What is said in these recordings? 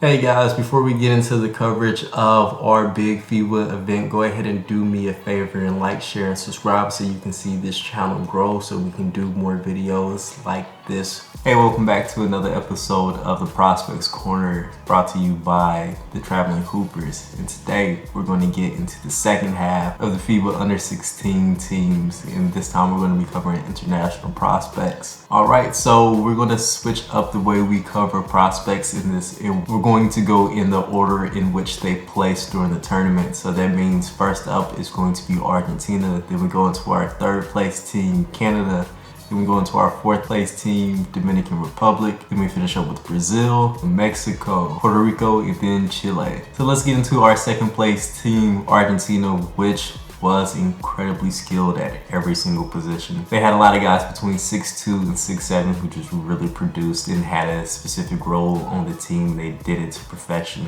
Hey guys, before we get into the coverage of our big FIBA event, go ahead and do me a favor and like, share, and subscribe so you can see this channel grow so we can do more videos like this. Hey, welcome back to another episode of the Prospects Corner brought to you by the Traveling Hoopers. And today we're going to get into the second half of the FIBA Under 16 teams, and this time we're going to be covering international prospects. Alright, so we're going to switch up the way we cover prospects in this, and we're going to go in the order in which they placed during the tournament. So that means first up is going to be Argentina, then we go into our third place team, Canada, then we go into our fourth place team, Dominican Republic, then we finish up with Brazil, Mexico, Puerto Rico, and then Chile. So let's get into our second place team, Argentina, which was incredibly skilled at every single position. They had a lot of guys between 6'2 and 6'7 who just really produced and had a specific role on the team. They did it to perfection.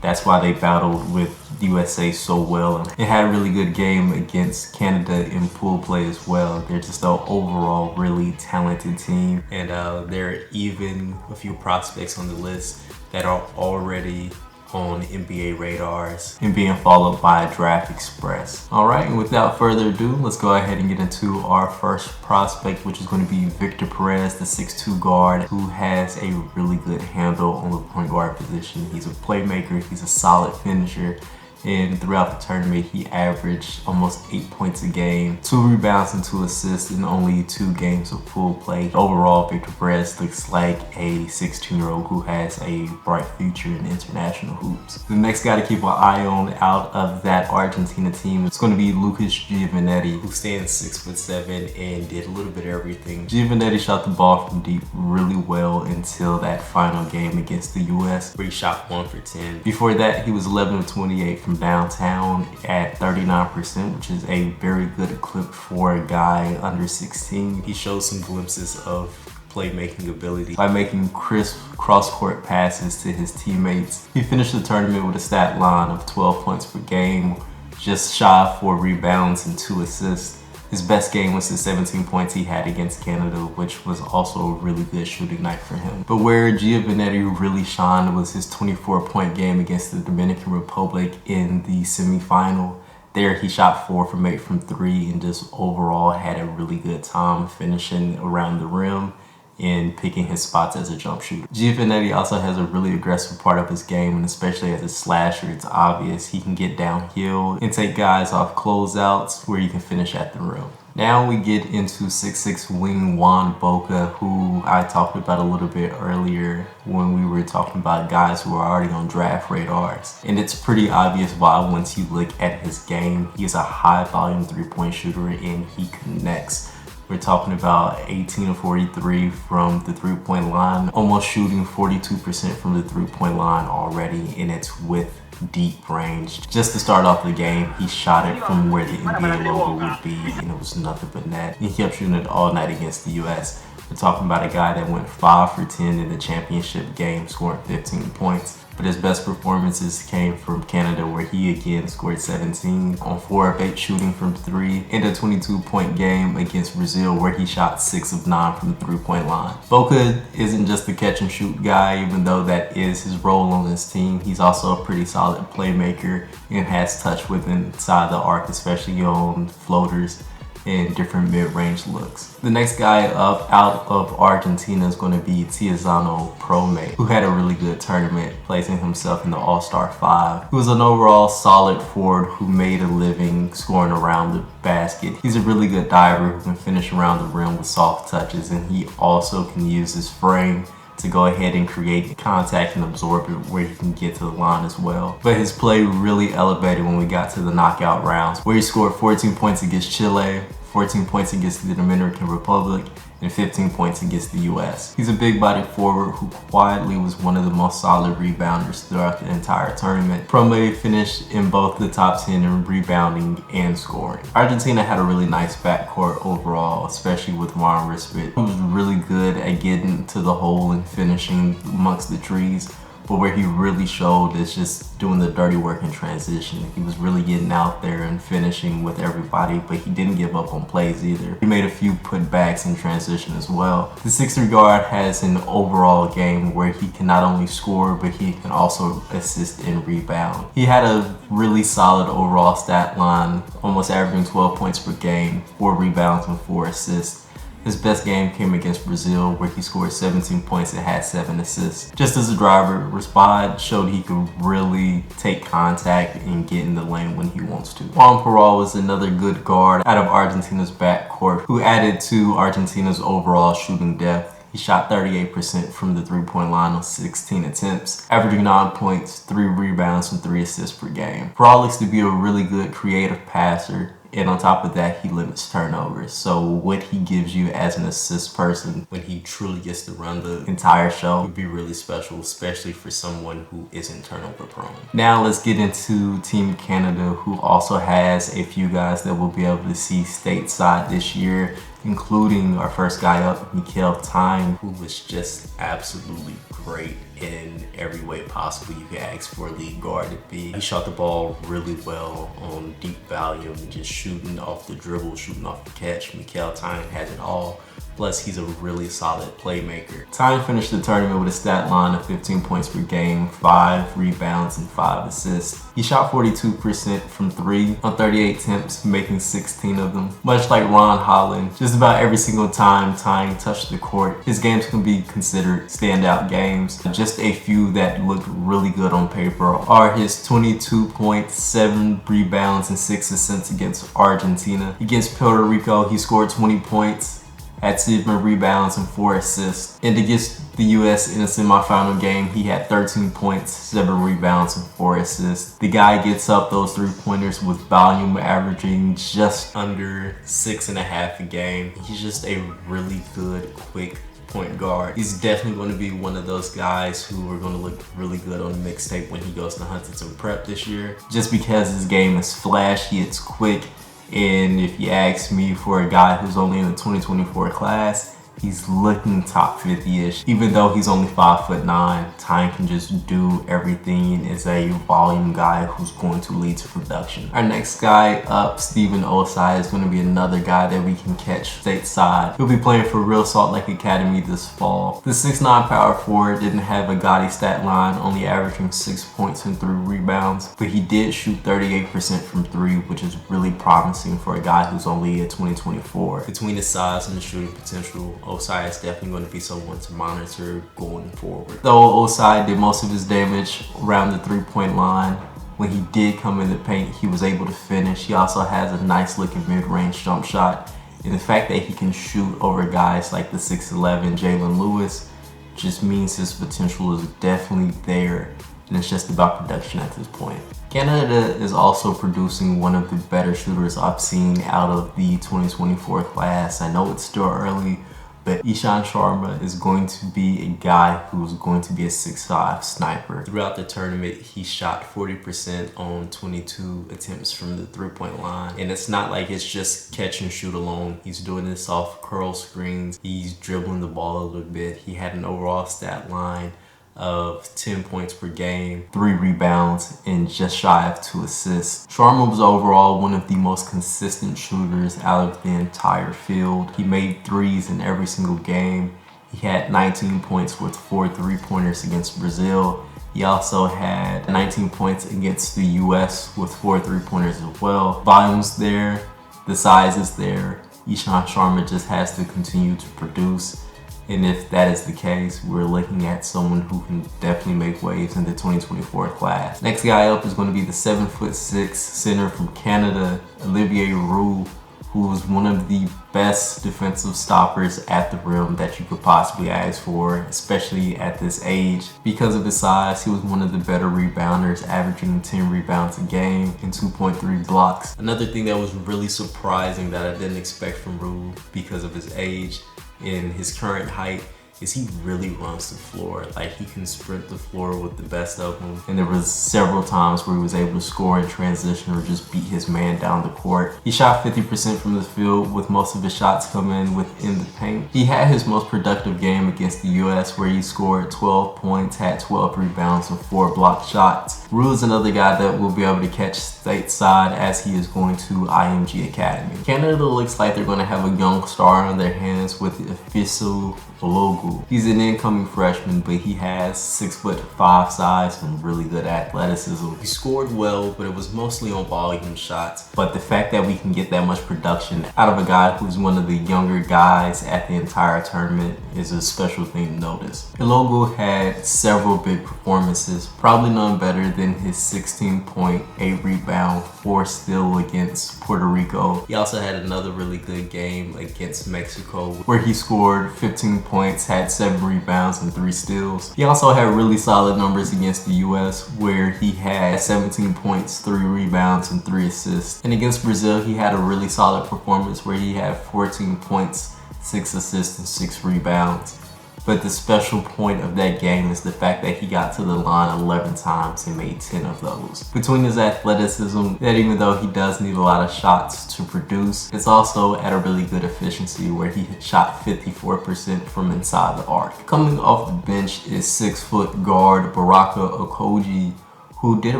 That's why they battled with USA so well and had a really good game against Canada in pool play as well. They're just an overall really talented team, and there are even a few prospects on the list that are already on NBA radars and being followed by Draft Express. Alright, and without further ado, let's go ahead and get into our first prospect, which is going to be Victor Perez, the 6'2 guard who has a really good handle on the point guard position. He's a playmaker, he's a solid finisher, and throughout the tournament he averaged almost 8 points a game, 2 rebounds and 2 assists in only 2 games of pool play. Overall, Victor Perez looks like a 16-year-old who has a bright future in international hoops. The next guy to keep an eye on out of that Argentina team is going to be Lucas Giovannetti, who stands 6'7" and did a little bit of everything. Giovannetti shot the ball from deep really well until that final game against the US, where he shot 1 for 10. Before that, he was 11 of 28 from downtown at 39%, which is a very good clip for a guy under 16. He shows some glimpses of playmaking ability by making crisp cross-court passes to his teammates. He finished the tournament with a stat line of 12 points per game, just shy of 4 rebounds and 2 assists. His best game was the 17 points he had against Canada, which was also a really good shooting night for him. But where Giovannetti really shined was his 24-point game against the Dominican Republic in the semifinal. There he shot 4 from 8 from 3 and just overall had a really good time finishing around the rim and picking his spots as a jump shooter. Giovannetti also has a really aggressive part of his game, and especially as a slasher, it's obvious he can get downhill and take guys off closeouts where you can finish at the rim. Now we get into 6'6 wing Juan Bocca, who I talked about a little bit earlier when we were talking about guys who are already on draft radars. And it's pretty obvious why once you look at his game. He's a high volume 3-point shooter and he connects. We're talking about 18 of 43 from the 3-point line, almost shooting 42% from the 3-point line already, and it's with deep range. Just to start off the game, he shot it from where the NBA logo would be, and it was nothing but net. He kept shooting it all night against the US. We're talking about a guy that went 5 for 10 in the championship game, scoring 15 points. But his best performances came from Canada, where he again scored 17 on 4 of 8 shooting from 3, and a 22-point game against Brazil, where he shot 6 of 9 from the 3-point line. Bocca isn't just a catch and shoot guy, even though that is his role on this team. He's also a pretty solid playmaker and has touch with inside the arc, especially on floaters and different mid-range looks. The next guy up out of Argentina is going to be Tiziano Prome, who had a really good tournament, placing himself in the All-Star 5. He was an overall solid forward who made a living scoring around the basket. He's a really good diver who can finish around the rim with soft touches, and he also can use his frame to go ahead and create contact and absorb it where he can get to the line as well. But his play really elevated when we got to the knockout rounds, where he scored 14 points against Chile, 14 points against the Dominican Republic, and 15 points against the US. He's a big-bodied forward who quietly was one of the most solid rebounders throughout the entire tournament. Prome finished in both the top 10 in rebounding and scoring. Argentina had a really nice backcourt overall, especially with Respaud, who was really good at getting to the hole and finishing amongst the trees, but where he really showed is just doing the dirty work in transition. He was really getting out there and finishing with everybody, but he didn't give up on plays either. He made a few putbacks in transition as well. The 6'3" guard has an overall game where he can not only score, but he can also assist and rebound. He had a really solid overall stat line, almost averaging 12 points per game, 4 rebounds and 4 assists. His best game came against Brazil, where he scored 17 points and had 7 assists. Just as a driver, Respaud showed he could really take contact and get in the lane when he wants to. Juan Peral was another good guard out of Argentina's backcourt, who added to Argentina's overall shooting depth. He shot 38% from the 3-point line on 16 attempts, averaging 9 points, 3 rebounds, and 3 assists per game. Peral looks to be a really good creative passer, and on top of that, he limits turnovers. So what he gives you as an assist person when he truly gets to run the entire show would be really special, especially for someone who isn't turnover prone. Now let's get into Team Canada, who also has a few guys that we'll be able to see stateside this year, including our first guy up, Mikkel, Tyne, who was just absolutely great in every way possible you could ask for a lead guard to be. He shot the ball really well on deep volume, just shooting off the dribble, shooting off the catch. Mikkel, Tyne has it all. Plus, he's a really solid playmaker. Tyne finished the tournament with a stat line of 15 points per game, 5 rebounds, and 5 assists. He shot 42% from 3 on 38 attempts, making 16 of them. Much like Ron Holland, just about every single time Tyne touched the court, his games can be considered standout games. Just a few that looked really good on paper are his 22.7 rebounds and 6 assists against Argentina. Against Puerta Rico, he scored 20 points, had 7 rebounds and 4 assists. And against the US in a semifinal game, he had 13 points, 7 rebounds, and 4 assists. The guy gets up those 3-pointers with volume, averaging just under 6.5 a game. He's just a really good, quick point guard. He's definitely going to be one of those guys who are going to look really good on the mixtape when he goes to Huntington Prep this year, just because his game is flashy, it's quick. And if you ask me, for a guy who's only in the 2024 class, he's looking top 50-ish. Even though he's only 5'9", Tyne can just do everything and is a volume guy who's going to lead to production. Our next guy up, Steven Osei, is going to be another guy that we can catch stateside. He'll be playing for Real Salt Lake Academy this fall. The 6'9" power forward didn't have a gaudy stat line, only averaging 6 points and 3 rebounds, but he did shoot 38% from 3, which is really promising for a guy who's only a 2024. Between his size and the shooting potential, Osei is definitely going to be someone to monitor going forward. Though Osei did most of his damage around the 3-point line, when he did come in the paint, he was able to finish. He also has a nice looking mid-range jump shot. And the fact that he can shoot over guys like the 6'11" Jalen Lewis just means his potential is definitely there. And it's just about production at this point. Canada is also producing one of the better shooters I've seen out of the 2024 class. I know it's still early, but Ishan Sharma is going to be a guy who's going to be a 6'5" sniper. Throughout the tournament, he shot 40% on 22 attempts from the 3-point line. And it's not like it's just catch and shoot alone. He's doing this off curl screens. He's dribbling the ball a little bit. He had an overall stat line of 10 points per game, 3 rebounds, and just shy of 2 assists. Sharma was overall one of the most consistent shooters out of the entire field. He made threes in every single game. He had 19 points with 4 3-pointers against Brazil. He also had 19 points against the US with 4 3-pointers as well. Volume's there, the size is there. Ishan Sharma just has to continue to produce. And if that is the case, we're looking at someone who can definitely make waves in the 2024 class. Next guy up is going to be the 7'6" center from Canada, Olivier Rioux, who is one of the best defensive stoppers at the rim that you could possibly ask for, especially at this age. Because of his size, he was one of the better rebounders, averaging 10 rebounds a game and 2.3 blocks. Another thing that was really surprising that I didn't expect from Rioux because of his age and his current height is he really runs the floor. Like, he can sprint the floor with the best of them. And there was several times where he was able to score in transition or just beat his man down the court. He shot 50% from the field, with most of his shots coming within the paint. He had his most productive game against the US, where he scored 12 points, had 12 rebounds, and 4 blocked shots. Rioux is another guy that will be able to catch stateside, as he is going to IMG Academy. Canada looks like they're going to have a young star on their hands with Efeosa. Oliogu. He's an incoming freshman, but he has 6'5" size and really good athleticism. He scored well, but it was mostly on volume shots. But the fact that we can get that much production out of a guy who's one of the younger guys at the entire tournament is a special thing to notice. Oliogu had several big performances, probably none better than his 16.8 rebound, 4 steal against Puerta Rico. He also had another really good game against Mexico, where he scored 15 points, had 7 rebounds and 3 steals. He also had really solid numbers against the US, where he had 17 points, 3 rebounds, and 3 assists. And against Brazil, he had a really solid performance where he had 14 points, 6 assists, and 6 rebounds. But the special point of that game is the fact that he got to the line 11 times and made 10 of those. Between his athleticism, that even though he does need a lot of shots to produce, it's also at a really good efficiency, where he shot 54% from inside the arc. Coming off the bench is 6-foot guard Baraka Okojie, who did a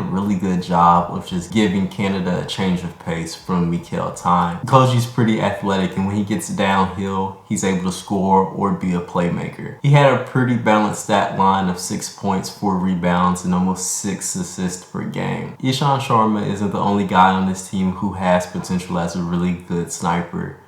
really good job of just giving Canada a change of pace from Mikkel Tyne. Okojie's pretty athletic, and when he gets downhill, he's able to score or be a playmaker. He had a pretty balanced stat line of 6 points, 4 rebounds, and almost 6 assists per game. Ishan Sharma isn't the only guy on this team who has potential as a really good sniper.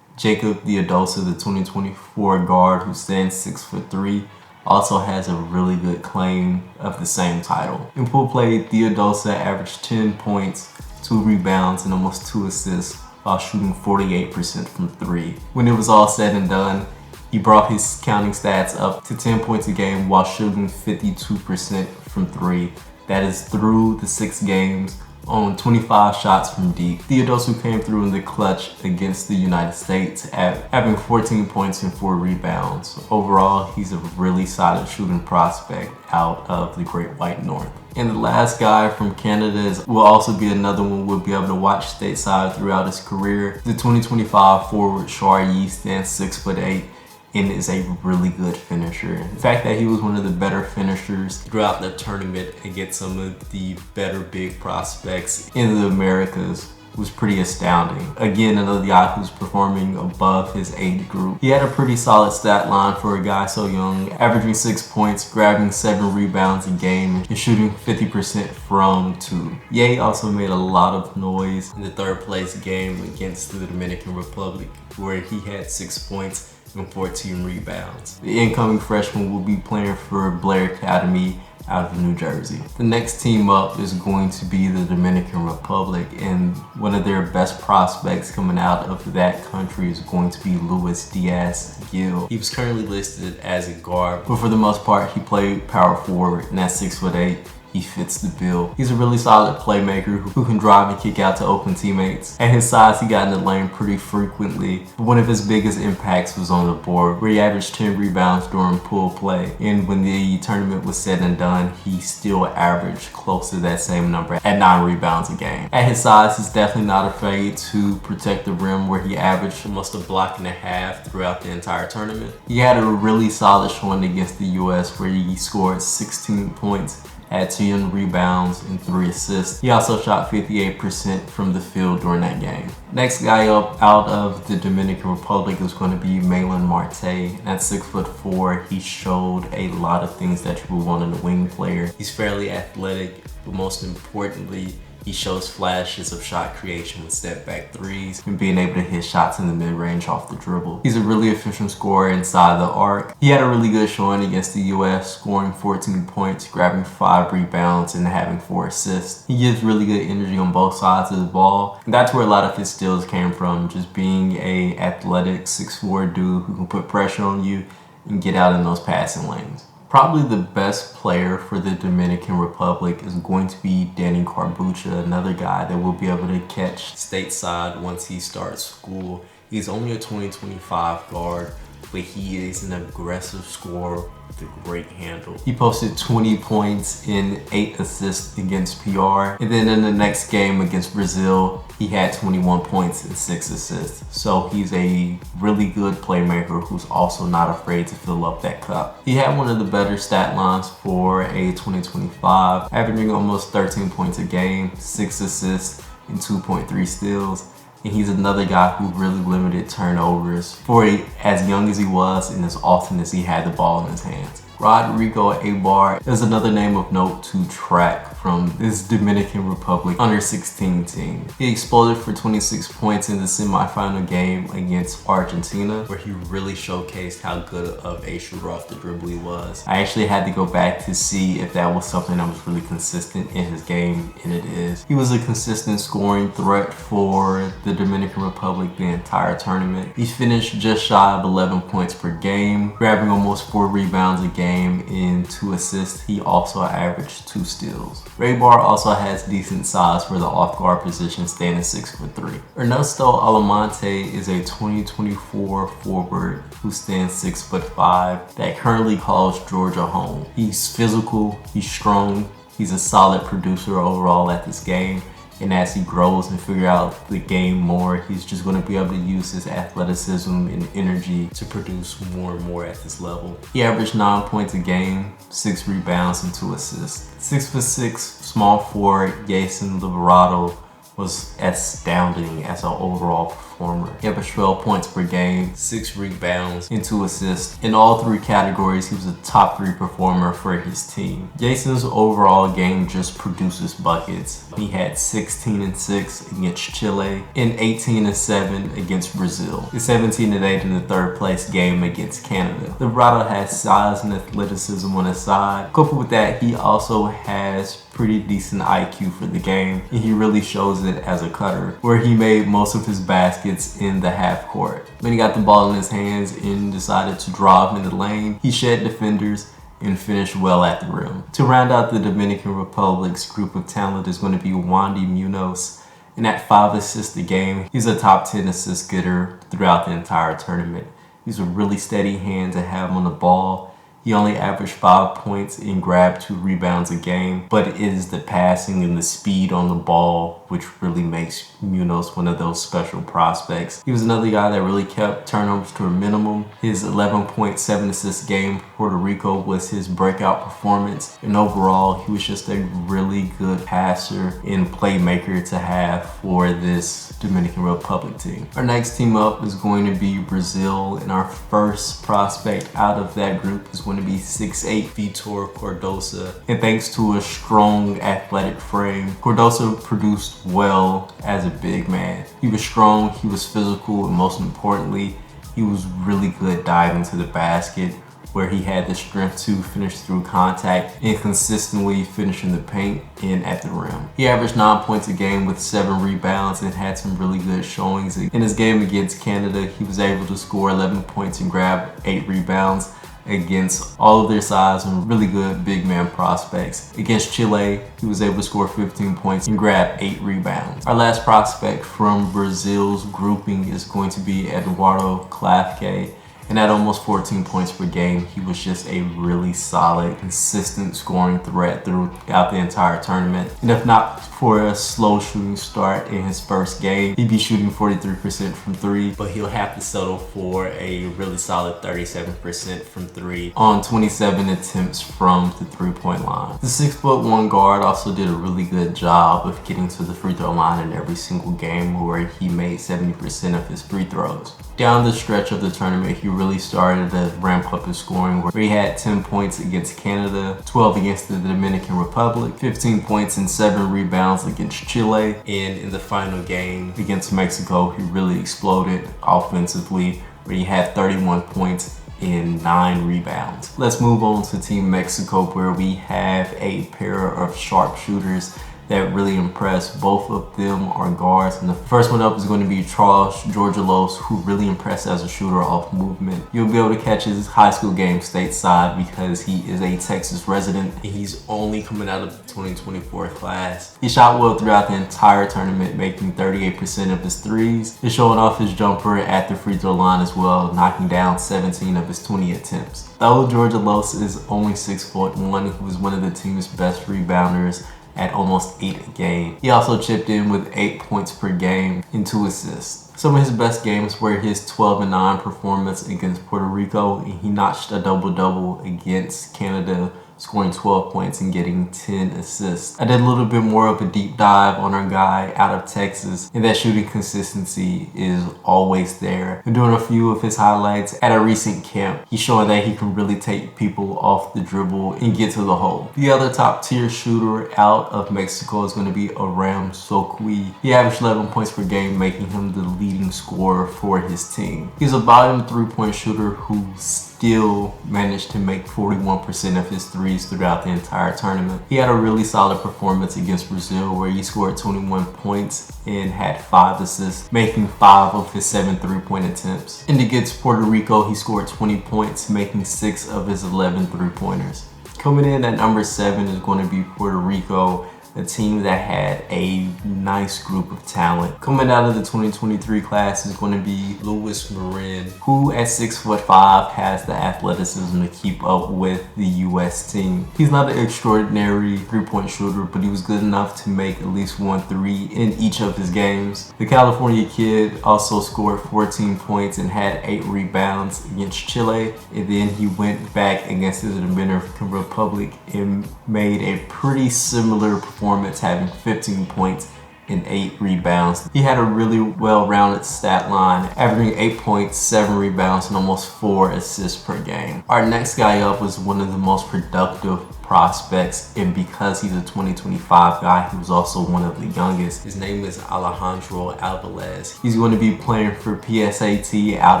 Theodosiou, the 2024 guard who stands 6'3", also has a really good claim of the same title. In pool play, Theodosiou averaged 10 points, 2 rebounds, and almost 2 assists while shooting 48% from 3. When it was all said and done, he brought his counting stats up to 10 points a game while shooting 52% from 3. That is through the 6 games, on 25 shots from deep. Theodosiou came through in the clutch against the United States, having 14 points and 4 rebounds. Overall, he's a really solid shooting prospect out of the Great White North. And the last guy from Canada will also be another one we'll be able to watch stateside throughout his career. The 2025 forward Char stands 6'8" and is a really good finisher. The fact that he was one of the better finishers throughout the tournament against some of the better big prospects in the Americas was pretty astounding. Again, another guy who's performing above his age group. He had a pretty solid stat line for a guy so young, averaging 6 points, grabbing 7 rebounds a game, and shooting 50% from 2. Yeiy also made a lot of noise in the 3rd place game against the Dominican Republic, where he had 6 points and 14 rebounds. The incoming freshman will be playing for Blair Academy out of New Jersey. The next team up is going to be the Dominican Republic, and one of their best prospects coming out of that country is going to be Luis Diaz-Gil. He was currently listed as a guard, but for the most part, he played power forward, and at 6'8", he fits the bill. He's a really solid playmaker who can drive and kick out to open teammates. At his size, he got in the lane pretty frequently, but one of his biggest impacts was on the board, where he averaged 10 rebounds during pool play. And when the tournament was said and done, he still averaged close to that same number at 9 rebounds a game. At his size, he's definitely not afraid to protect the rim, where he averaged almost a block and a half throughout the entire tournament. He had a really solid showing against the US, where he scored 16 points, had 10 rebounds and 3 assists. He also shot 58% from the field during that game. Next guy up out of the Dominican Republic is going to be Mikkel Marte. At 6'4", he showed a lot of things that you would want in a wing player. He's fairly athletic, but most importantly, he shows flashes of shot creation with step back threes and being able to hit shots in the mid-range off the dribble. He's a really efficient scorer inside the arc. He had a really good showing against the US, scoring 14 points, grabbing 5 rebounds, and having 4 assists. He gives really good energy on both sides of the ball. And that's where a lot of his steals came from, just being a athletic 6'4" dude who can put pressure on you and get out in those passing lanes. Probably the best player for the Dominican Republic is going to be Danny Carbucha, another guy that will be able to catch stateside once he starts school. He's only a 2025 guard, but he is an aggressive scorer with a great handle. He posted 20 points and 8 assists against PR, and then in the next game against Brazil, he had 21 points and 6 assists. So he's a really good playmaker who's also not afraid to fill up that cup. He had one of the better stat lines for a 2025, averaging almost 13 points a game, 6 assists, and 2.3 steals. And he's another guy who really limited turnovers for as young as he was and as often as he had the ball in his hands. Rodrigo Abar is another name of note to track from this Dominican Republic under-16 team. He exploded for 26 points in the semifinal game against Argentina, where he really showcased how good of a shooter off the dribble he was. I actually had to go back to see if that was something that was really consistent in his game, and it is. He was a consistent scoring threat for the Dominican Republic the entire tournament. He finished just shy of 11 points per game, grabbing almost 4 rebounds a game and 2 assists. He also averaged 2 steals. Raybar also has decent size for the off-guard position, standing 6'3". Ernesto Alamonte is a 2024 forward who stands 6'5", that currently calls Georgia home. He's physical, he's strong, he's a solid producer overall at this game. And as he grows and figure out the game more, he's just going to be able to use his athleticism and energy to produce more and more at this level. He averaged 9 points a game, 6 rebounds, and 2 assists. 6'6" small forward Jason Liberato was astounding as an overall performer. He averaged 12 points per game, 6 rebounds, and 2 assists. In all 3 categories, he was a top 3 performer for his team. Jason's overall game just produces buckets. He had 16 and 6 against Chile and 18 and 7 against Brazil. His 17 and 8 in the 3rd place game against Canada. Liberato has size and athleticism on his side. Coupled with that, he also has pretty decent IQ for the game, and he really shows it as a cutter, where he made most of his baskets in the half court. When he got the ball in his hands and decided to drive in the lane, he shed defenders and finished well at the rim. To round out the Dominican Republic's group of talent is going to be Wandy Munoz, and at 5 assists a game, he's a top 10 assist getter throughout the entire tournament. He's a really steady hand to have on the ball. He only averaged 5 points and grabbed 2 rebounds a game, but it is the passing and the speed on the ball which really makes Munoz one of those special prospects. He was another guy that really kept turnovers to a minimum. His 11.7 assist game for Puerta Rico was his breakout performance, and overall he was just a really good passer and playmaker to have for this Dominican Republic team. Our next team up is going to be Brazil, and our first prospect out of that group is going to be 6'8" Vitor Cardoso. And thanks to a strong athletic frame, Cardoso produced well as a big man. He was strong, he was physical, and most importantly, he was really good diving to the basket, where he had the strength to finish through contact and consistently finish in the paint and at the rim. He averaged 9 points a game with 7 rebounds and had some really good showings. In his game against Canada, he was able to score 11 points and grab 8 rebounds against all of their size and really good big man prospects. Against Chile, he was able to score 15 points and grab 8 rebounds. Our last prospect from Brazil's grouping is going to be Eduardo Clafke. And at almost 14 points per game, he was just a really solid, consistent scoring threat throughout the entire tournament. And if not for a slow shooting start in his first game, he'd be shooting 43% from 3, but he'll have to settle for a really solid 37% from 3 on 27 attempts from the 3-point line. The 6'1" guard also did a really good job of getting to the free throw line in every single game, where he made 70% of his free throws. Down the stretch of the tournament, he really started to ramp up his scoring, where he had 10 points against Canada, 12 against the Dominican Republic, 15 points and 7 rebounds against Chile, and in the final game against Mexico, he really exploded offensively, where he had 31 points and 9 rebounds. Let's move on to Team Mexico, where we have a pair of sharpshooters that really impressed. Both of them are guards, and the first one up is going to be Charles Georgelos, who really impressed as a shooter off movement. You'll be able to catch his high school game stateside because he is a Texas resident and he's only coming out of the 2024 class. He shot well throughout the entire tournament, making 38% of his threes. He's showing off his jumper at the free throw line as well, knocking down 17 of his 20 attempts. Though Georgelos is only 6'1", he was one of the team's best rebounders at almost 8 a game. He also chipped in with 8 points per game and 2 assists. Some of his best games were his 12-9 performance against Puerto Rico, and he notched a double-double against Canada, scoring 12 points and getting 10 assists. I did a little bit more of a deep dive on our guy out of Texas, and that shooting consistency is always there. I'm doing a few of his highlights at a recent camp. He's showing that he can really take people off the dribble and get to the hole. The other top tier shooter out of Mexico is going to be Osezojie. He averaged 11 points per game, making him the leading scorer for his team. He's a volume 3-point shooter who still managed to make 41% of his threes throughout the entire tournament. He had a really solid performance against Brazil where he scored 21 points and had 5 assists, making 5 of his 7 3-point attempts. And against Puerto Rico, he scored 20 points, making 6 of his 11 3-pointers. Coming in at number 7 is going to be Puerto Rico, a team that had a nice group of talent. Coming out of the 2023 class is going to be Luis Marin, who at 6'5" has the athleticism to keep up with the US team. He's not an extraordinary 3-point shooter, but he was good enough to make at least 1 3 in each of his games. The California kid also scored 14 points and had 8 rebounds against Chile, and then he went back against the Dominican Republic and made a pretty similar performance, having 15 points and 8 rebounds. He had a really well-rounded stat line, averaging 8 points, 7 rebounds, and almost 4 assists per game. Our next guy up was one of the most productive prospects, and because he's a 2025 guy, he was also one of the youngest. His name is Alejandro Aviles. He's going to be playing for PSAT out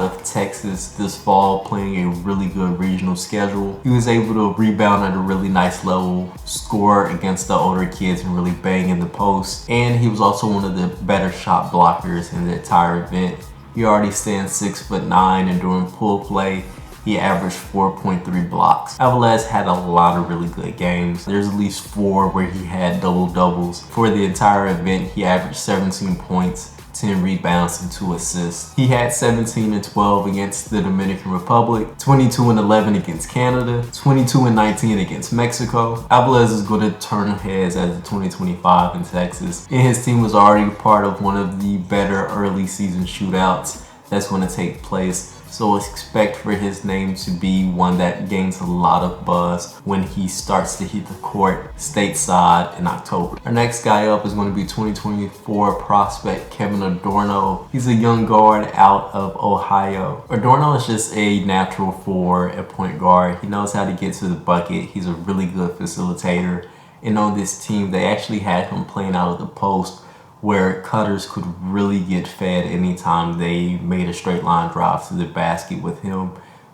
of Texas this fall, playing a really good regional schedule. He was able to rebound at a really nice level, score against the older kids, and really bang in the post. And he was also one of the better shot blockers in the entire event. He already stands 6'9", and during pool play, he averaged 4.3 blocks. Aviles had a lot of really good games. There's at least 4 where he had double doubles. For the entire event, he averaged 17 points, 10 rebounds, and 2 assists. He had 17 and 12 against the Dominican Republic, 22 and 11 against Canada, 22 and 19 against Mexico. Aviles is going to turn heads as the 2025 in Texas, and his team was already part of one of the better early season shootouts that's going to take place. So expect for his name to be one that gains a lot of buzz when he starts to hit the court stateside in October. Our next guy up is going to be 2024 prospect Keven Adorno. He's a young guard out of Ohio. Adorno is just a natural for a point guard. He knows how to get to the bucket. He's a really good facilitator. And on this team, they actually had him playing out of the post, where cutters could really get fed anytime they made a straight line drive to the basket with him.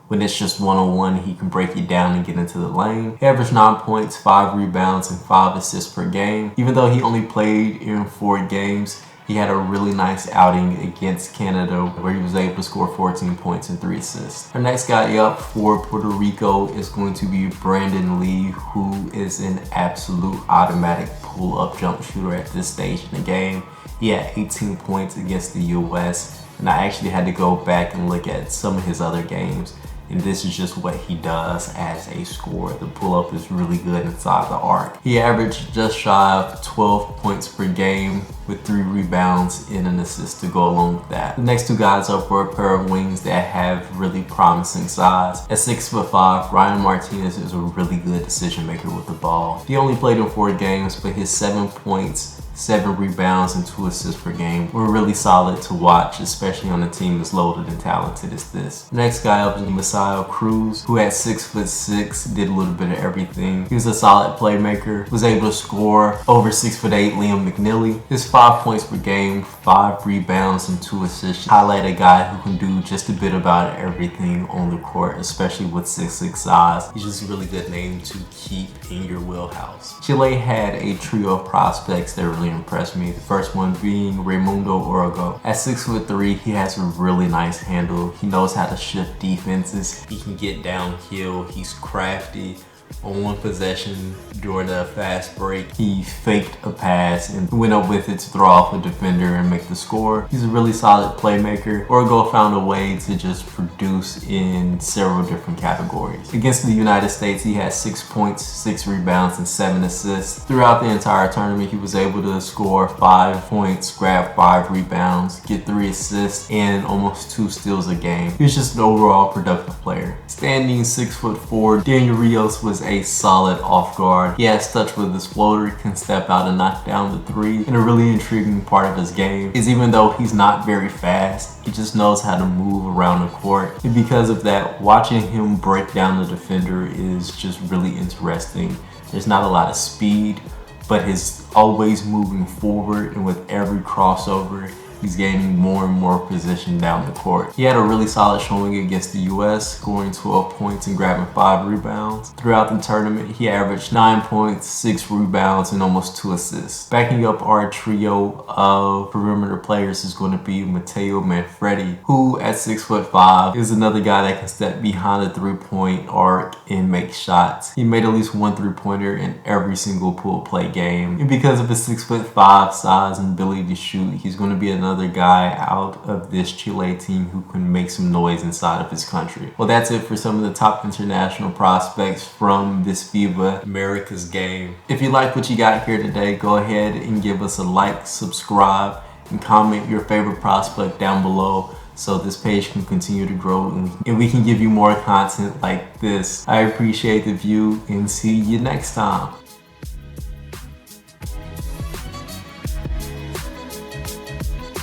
When it's just one-on-one, he can break it down and get into the lane. He averaged 9 points, 5 rebounds, and 5 assists per game. Even though he only played in 4 games, he had a really nice outing against Canada where he was able to score 14 points and 3 assists. Our next guy up for Puerto Rico is going to be Brandon Lee, who is an absolute automatic pull-up jump shooter at this stage in the game. He had 18 points against the US, and I actually had to go back and look at some of his other games. And this is just what he does as a scorer. The pull-up is really good inside the arc. He averaged just shy of 12 points per game with 3 rebounds and an assist to go along with that. The next 2 guys up for a pair of wings that have really promising size. At 6'5", Ryan Martinez is a really good decision maker with the ball. He only played in 4 games, but his 7 points, 7 rebounds and 2 assists per game were really solid to watch, especially on a team as loaded and talented as this. Next guy up is Messiah Cruz, who at 6'6", did a little bit of everything. He was a solid playmaker, was able to score over 6'8" Liam McNeely. His 5 points per game, 5 rebounds and 2 assists highlight a guy who can do just a bit about everything on the court, especially with 6'6" size. He's just a really good name to keep in your wheelhouse. Chile had a trio of prospects that really impressed me. The first one being Raimundo Orogo. At 6'3", he has a really nice handle. He knows how to shift defenses. He can get downhill. He's crafty. On one possession during a fast break, he faked a pass and went up with it to throw off a defender and make the score. He's a really solid playmaker. Orogo found a way to just produce in several different categories. Against the United States, he had 6 points, 6 rebounds, and 7 assists. Throughout the entire tournament, he was able to score 5 points, grab 5 rebounds, get 3 assists, and almost 2 steals a game. He was just an overall productive player. Standing 6'4", Daniel Rioux was a solid off guard. He has touch with his floater, can step out and knock down the 3. And a really intriguing part of his game is even though he's not very fast, he just knows how to move around the court. And because of that, watching him break down the defender is just really interesting. There's not a lot of speed, but he's always moving forward, and with every crossover, he's gaining more and more position down the court. He had a really solid showing against the US, scoring 12 points and grabbing 5 rebounds. Throughout the tournament, he averaged 9 points, 6 rebounds, and almost 2 assists. Backing up our trio of perimeter players is going to be Matteo Manfredi, who at 6'5" is another guy that can step behind the 3-point arc and make shots. He made at least 1 3-pointer in every single pool play game. And because of his 6'5" size and ability to shoot, he's going to be another guy out of this Chile team who can make some noise inside of his country. Well, that's it for some of the top international prospects from this FIBA Americas game. If you like what you got here today, go ahead and give us a like, subscribe, and comment your favorite prospect down below so this page can continue to grow and we can give you more content like this. I appreciate the view and see you next time.